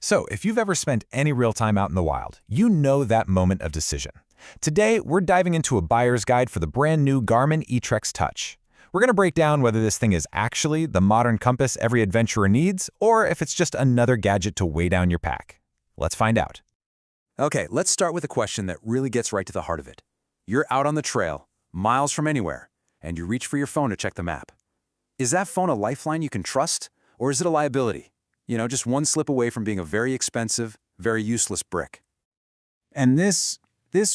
So, if you've ever spent any real time out in the wild, you know that moment of decision. Today, we're diving into a buyer's guide for the brand new Garmin eTrex Touch. We're going to break down whether this thing is actually the modern compass every adventurer needs, or if it's just another gadget to weigh down your pack. Let's find out. Okay, let's start with a question that really gets right to the heart of it. You're out on the trail, miles from anywhere, and you reach for your phone to check the map. Is that phone a lifeline you can trust, or is it a liability? Just one slip away from being a very expensive, very useless brick. And this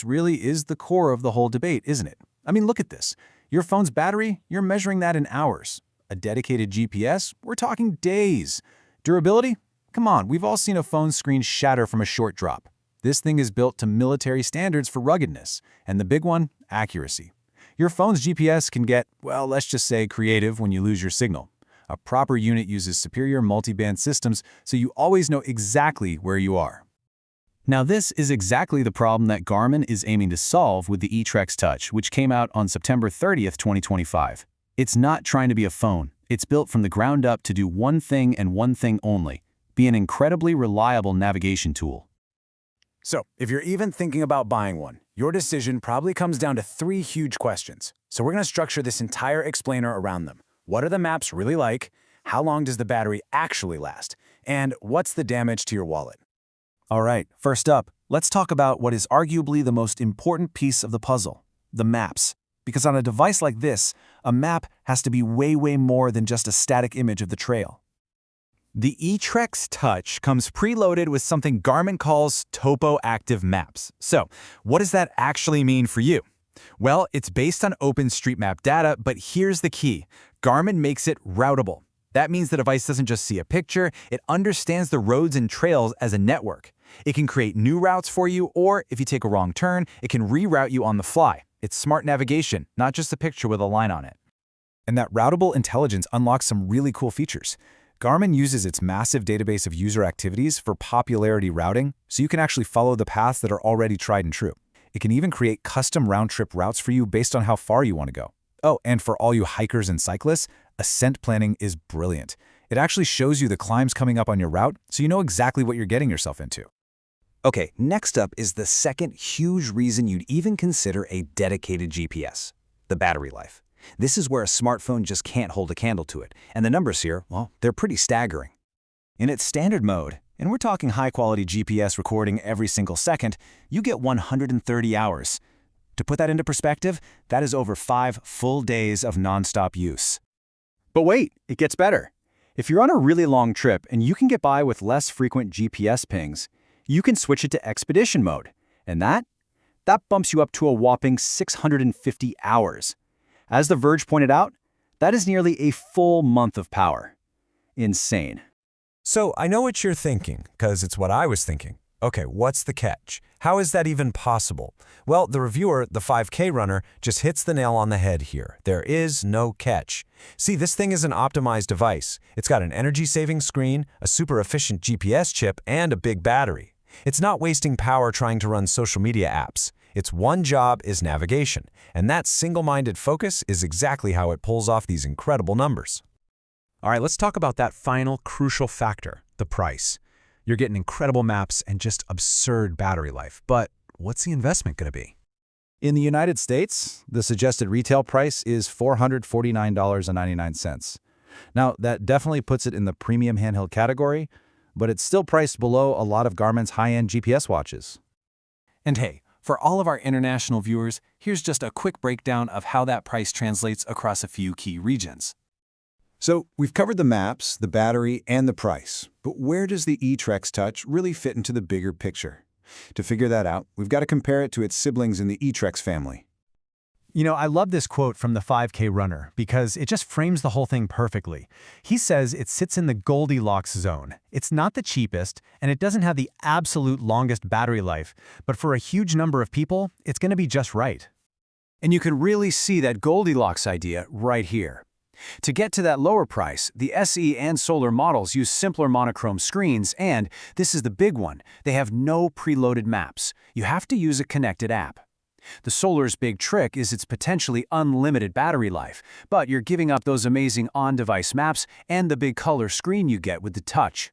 really is the core of the whole debate, isn't it? I mean, look at this. Your phone's battery, you're measuring that in hours. A dedicated GPS, we're talking days. Durability? Come on, we've all seen a phone screen shatter from a short drop. This thing is built to military standards for ruggedness. And the big one, accuracy. Your phone's GPS can get, well, let's just say creative when you lose your signal. A proper unit uses superior multiband systems, so you always know exactly where you are. Now, this is exactly the problem that Garmin is aiming to solve with the eTrex Touch, which came out on September 30th, 2025. It's not trying to be a phone. It's built from the ground up to do one thing and one thing only: be an incredibly reliable navigation tool. So, if you're even thinking about buying one, your decision probably comes down to three huge questions. So we're going to structure this entire explainer around them. What are the maps really like? How long does the battery actually last? And what's the damage to your wallet? All right, first up, let's talk about what is arguably the most important piece of the puzzle: the maps. Because on a device like this, a map has to be way more than just a static image of the trail. The eTrex Touch comes preloaded with something Garmin calls Topo Active Maps. So, what does that actually mean for you? Well, it's based on OpenStreetMap data, but here's the key. Garmin makes it routable. That means the device doesn't just see a picture, it understands the roads and trails as a network. It can create new routes for you, or if you take a wrong turn, it can reroute you on the fly. It's smart navigation, not just a picture with a line on it. And that routable intelligence unlocks some really cool features. Garmin uses its massive database of user activities for popularity routing, so you can actually follow the paths that are already tried and true. It can even create custom round-trip routes for you based on how far you want to go. Oh, and for all you hikers and cyclists, ascent planning is brilliant. It actually shows you the climbs coming up on your route, so you know exactly what you're getting yourself into. Okay, next up is the second huge reason you'd even consider a dedicated GPS: the battery life. This is where a smartphone just can't hold a candle to it, and the numbers here, well, they're pretty staggering. In its standard mode, and we're talking high-quality GPS recording every single second, you get 130 hours. To put that into perspective, that is over 5 full days of nonstop use. But wait, it gets better. If you're on a really long trip and you can get by with less frequent GPS pings, you can switch it to expedition mode. And that bumps you up to a whopping 650 hours. As The Verge pointed out, that is nearly a full month of power. Insane. So, I know what you're thinking, because it's what I was thinking. Okay, what's the catch? How is that even possible? Well, the reviewer, the 5K runner, just hits the nail on the head here. There is no catch. See, this thing is an optimized device. It's got an energy-saving screen, a super efficient GPS chip, and a big battery. It's not wasting power trying to run social media apps. Its one job is navigation, and that single-minded focus is exactly how it pulls off these incredible numbers. All right, let's talk about that final crucial factor, the price. You're getting incredible maps and just absurd battery life, but what's the investment going to be? In the United States, the suggested retail price is $449.99. Now, that definitely puts it in the premium handheld category, but it's still priced below a lot of Garmin's high-end GPS watches. And hey, for all of our international viewers, here's just a quick breakdown of how that price translates across a few key regions. So, we've covered the maps, the battery, and the price. But where does the eTrex Touch really fit into the bigger picture? To figure that out, we've got to compare it to its siblings in the eTrex family. I love this quote from the 5K runner because it just frames the whole thing perfectly. He says it sits in the Goldilocks zone. It's not the cheapest, and it doesn't have the absolute longest battery life, but for a huge number of people, it's going to be just right. And you can really see that Goldilocks idea right here. To get to that lower price, the SE and Solar models use simpler monochrome screens and, this is the big one, they have no preloaded maps. You have to use a connected app. The Solar's big trick is its potentially unlimited battery life, but you're giving up those amazing on-device maps and the big color screen you get with the Touch.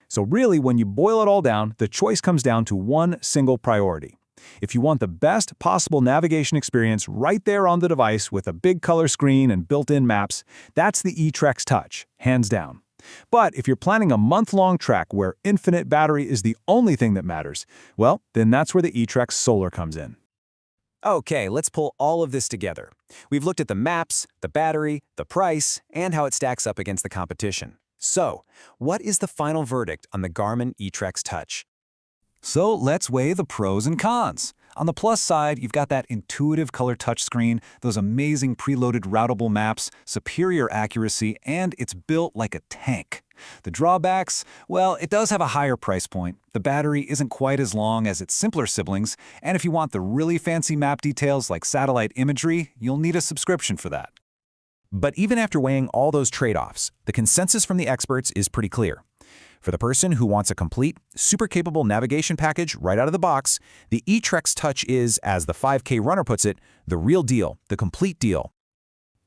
So really, when you boil it all down, the choice comes down to one single priority. If you want the best possible navigation experience right there on the device with a big color screen and built-in maps, that's the eTrex Touch, hands down. But if you're planning a month-long trek where infinite battery is the only thing that matters, well, then that's where the eTrex Solar comes in. Okay, let's pull all of this together. We've looked at the maps, the battery, the price, and how it stacks up against the competition. So, what is the final verdict on the Garmin eTrex Touch? So let's weigh the pros and cons. On the plus side, you've got that intuitive color touchscreen, those amazing preloaded routable maps, superior accuracy, and it's built like a tank. The drawbacks? Well, it does have a higher price point. The battery isn't quite as long as its simpler siblings, and if you want the really fancy map details like satellite imagery, you'll need a subscription for that. But even after weighing all those trade-offs, the consensus from the experts is pretty clear. For the person who wants a complete, super capable navigation package right out of the box, the eTrex Touch is, as the 5K runner puts it, the real deal, the complete deal.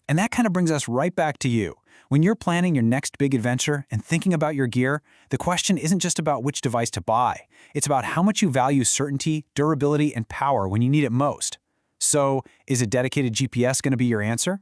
And that kind of brings us right back to you. When you're planning your next big adventure and thinking about your gear, the question isn't just about which device to buy. It's about how much you value certainty, durability, and power when you need it most. So, is a dedicated GPS going to be your answer?